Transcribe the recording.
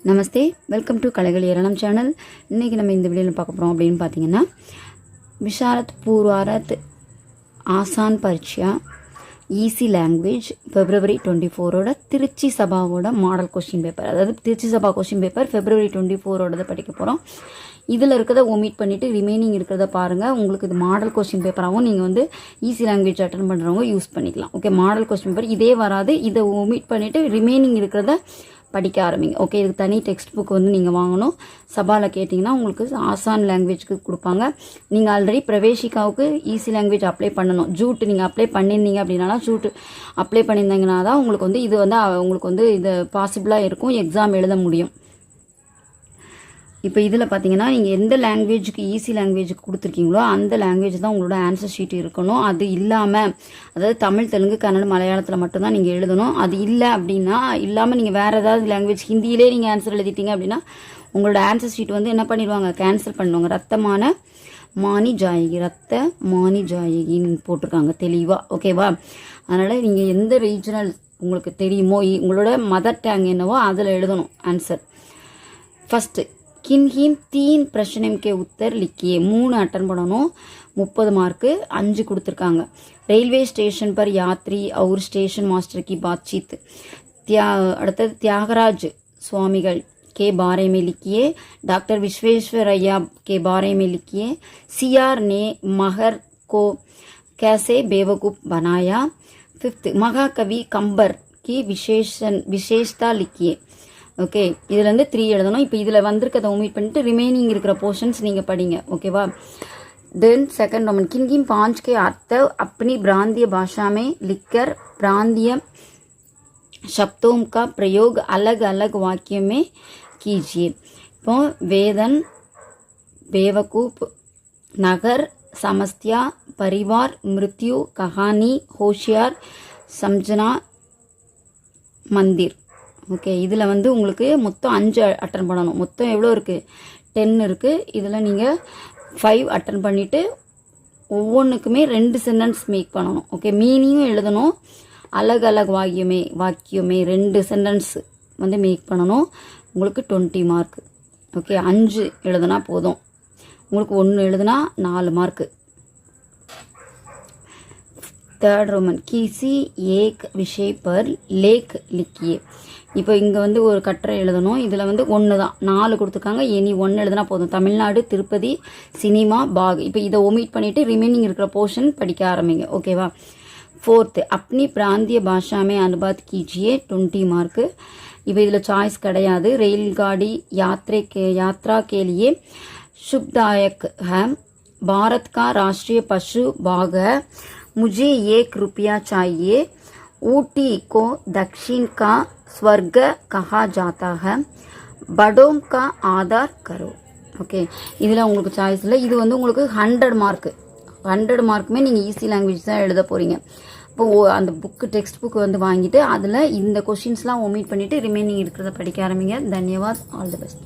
Namaste, welcome to கலைகள் ஏராளம் channel. இன்றைக்கி நம்ம இந்த வீடியோவில் பார்க்க போகிறோம் அப்படின்னு பார்த்தீங்கன்னா, விஷாரத் பூர்வாரத் ஆசான் பரீட்சா ஈஸி லாங்குவேஜ் February 24 திருச்சி சபாவோட மாடல் கொஸ்டின் பேப்பர், அதாவது Trichy Sabha question paper February 24 படிக்க போகிறோம். இதில் இருக்கிறத ஒமிட் பண்ணிவிட்டு ரிமைனிங் இருக்கிறத பாருங்கள். உங்களுக்கு இது மாடல் கொஸ்டின் பேப்பராகவும் நீங்கள் வந்து ஈஸி லாங்குவேஜ் அட்டன் பண்ணுறவங்க யூஸ் பண்ணிக்கலாம். ஓகே, மாடல் கொஸ்டின் பேப்பர் இதே வராது, இதை ஒமிட் பண்ணிவிட்டு ரிமைனிங் இருக்கிறத படிக்க ஆரம்பிங்க. ஓகே, இதுக்கு தனி டெக்ஸ்ட் புக் வந்து நீங்கள் வாங்கணும். சபாவில் கேட்டிங்கன்னா உங்களுக்கு ஆசான் லாங்குவேஜ்க்கு கொடுப்பாங்க. நீங்கள் ஆல்ரெடி பிரவேசிக்காவுக்கு ஈஸி லாங்குவேஜ் அப்ளை பண்ணணும். ஜூட் நீங்கள் அப்ளை பண்ணியிருந்தீங்க அப்படின்னா, ஜூட் அப்ளை பண்ணியிருந்தீங்கன்னா தான் உங்களுக்கு வந்து இது வந்து உங்களுக்கு வந்து இது பாசிபிளாக இருக்கும், எக்ஸாம் எழுத முடியும். இப்போ இதில் பார்த்தீங்கன்னா, நீங்கள் எந்த லாங்குவேஜுக்கு ஈஸி லாங்குவேஜுக்கு கொடுத்துருக்கீங்களோ அந்த லாங்குவேஜ் தான் உங்களோட ஆன்சர் ஷீட் இருக்கணும். அது இல்லாமல், அதாவது தமிழ், தெலுங்கு, கன்னடம், மலையாளத்தில் மட்டும்தான் நீங்கள் எழுதணும். அது இல்லை அப்படின்னா, இல்லாமல் நீங்கள் வேறு ஏதாவது லாங்குவேஜ் ஹிந்தியிலே நீங்கள் ஆன்சர் எழுதிட்டீங்க அப்படின்னா உங்களோட ஆன்சர் ஷீட் வந்து என்ன பண்ணிடுவாங்க, கேன்சல் பண்ணுவாங்க. ரத்தமான மானி ஜாயகி, ரத்த மானி ஜாயகின்னு போட்டிருக்காங்க தெளிவாக. ஓகேவா? அதனால் நீங்கள் எந்த ரீஜனல் உங்களுக்கு தெரியுமோ, உங்களோட மதர் டேங் என்னவோ அதில் எழுதணும் ஆன்சர். ஃபஸ்ட்டு किन 3 प्रश्न के उत्तर लिखिए. 3 अटन பண்ணனும். 30 मार्क 5 கொடுத்திருக்காங்க. रेलवे स्टेशन पर यात्री और स्टेशन मास्टर की बातचीत. அடுத்தது त्यागराज स्वामिகள் के बारे में लिखिए. डॉक्टर विश्वेश्वरैया के बारे में लिखिए. सीआर ने महर को कैसे बेवकूफ बनाया. 5th महाकवि कंबर की विशेषता लिखिए. ஓகே, இதுலேருந்து 3 எழுதணும். இப்போ இதில் வந்திருக்கதை ஒமிட் பண்ணிட்டு ரிமைனிங் இருக்கிற போர்ஷன்ஸ் நீங்கள் படிங்க. ஓகேவா? தென் செகண்ட் रोमन किन 5 के अर्थ अपनी प्रांतीय भाषा में लिखकर प्रांतीय शब्दों का प्रयोग अलग अलग वाक्य में कीजिए. இப்போ वेदन, बेवकूफ, नगर, समस्या, परिवार, मृत्यु, कहानी, होशियार, समझना, मंदिर. ஓகே, இதில் வந்து உங்களுக்கு மொத்தம் 5 அட்டன் பண்ணணும். மொத்தம் எவ்வளோ இருக்குது? 10 இருக்குது. இதில் நீங்கள் 5 அட்டன் பண்ணிவிட்டு ஒவ்வொன்றுக்குமே 2 சென்டென்ஸ் மேக் பண்ணணும். ஓகே, மீனிங்கும் எழுதணும். அலக் அலக் வாக்கியமே 2 சென்டென்ஸ் வந்து மேக் பண்ணணும். உங்களுக்கு 20 மார்க். ஓகே, 5 எழுதுனா போதும். உங்களுக்கு 1 எழுதுனா 4 மார்க்கு. थर्ड रोमन किसी एक विषय पर लेख लिखिए. இப்போ இங்கே வந்து ஒரு கட்டுரை எழுதணும். இதில் வந்து 1 தான், 4 கொடுத்துருக்காங்க. இனி 1 எழுதுனா போதும். தமிழ்நாடு, திருப்பதி, சினிமா, பாக். இப்போ இதை ஒமிட் பண்ணிவிட்டு ரிமைனிங் இருக்கிற போர்ஷன் படிக்க ஆரம்பிங்க. ஓகேவா? 4th अपनी प्रांतीय भाषा में अनुवाद कीजिए. 20 मार्क. இப்போ இதில் சாய்ஸ் கிடையாது. रेलगाड़ी यात्रा के लिए शुभदायक है. भारत का राष्ट्रीय पशु बाघ है. मुझे 1 रुपया चाहिए. ऊटी को दक्षिण का स्वर्ग कहा जाता है. बड़ों का आदर करो. ஓகே, இதில் உங்களுக்கு சாய்ஸ் இல்லை. இது வந்து உங்களுக்கு 100 மார்க். 100 மார்க்குமே நீங்கள் ஈஸி லாங்குவேஜ் தான் எழுத போகிறீங்க. இப்போ அந்த புக்கு, டெக்ஸ்ட் புக் வந்து வாங்கிட்டு அதில் இந்த கொஷின்ஸ்லாம் ஒமிட் பண்ணிவிட்டு ரிமைனிங் இருக்கிறத படிக்க ஆரம்பிங்க. தன்யவாத். All the best.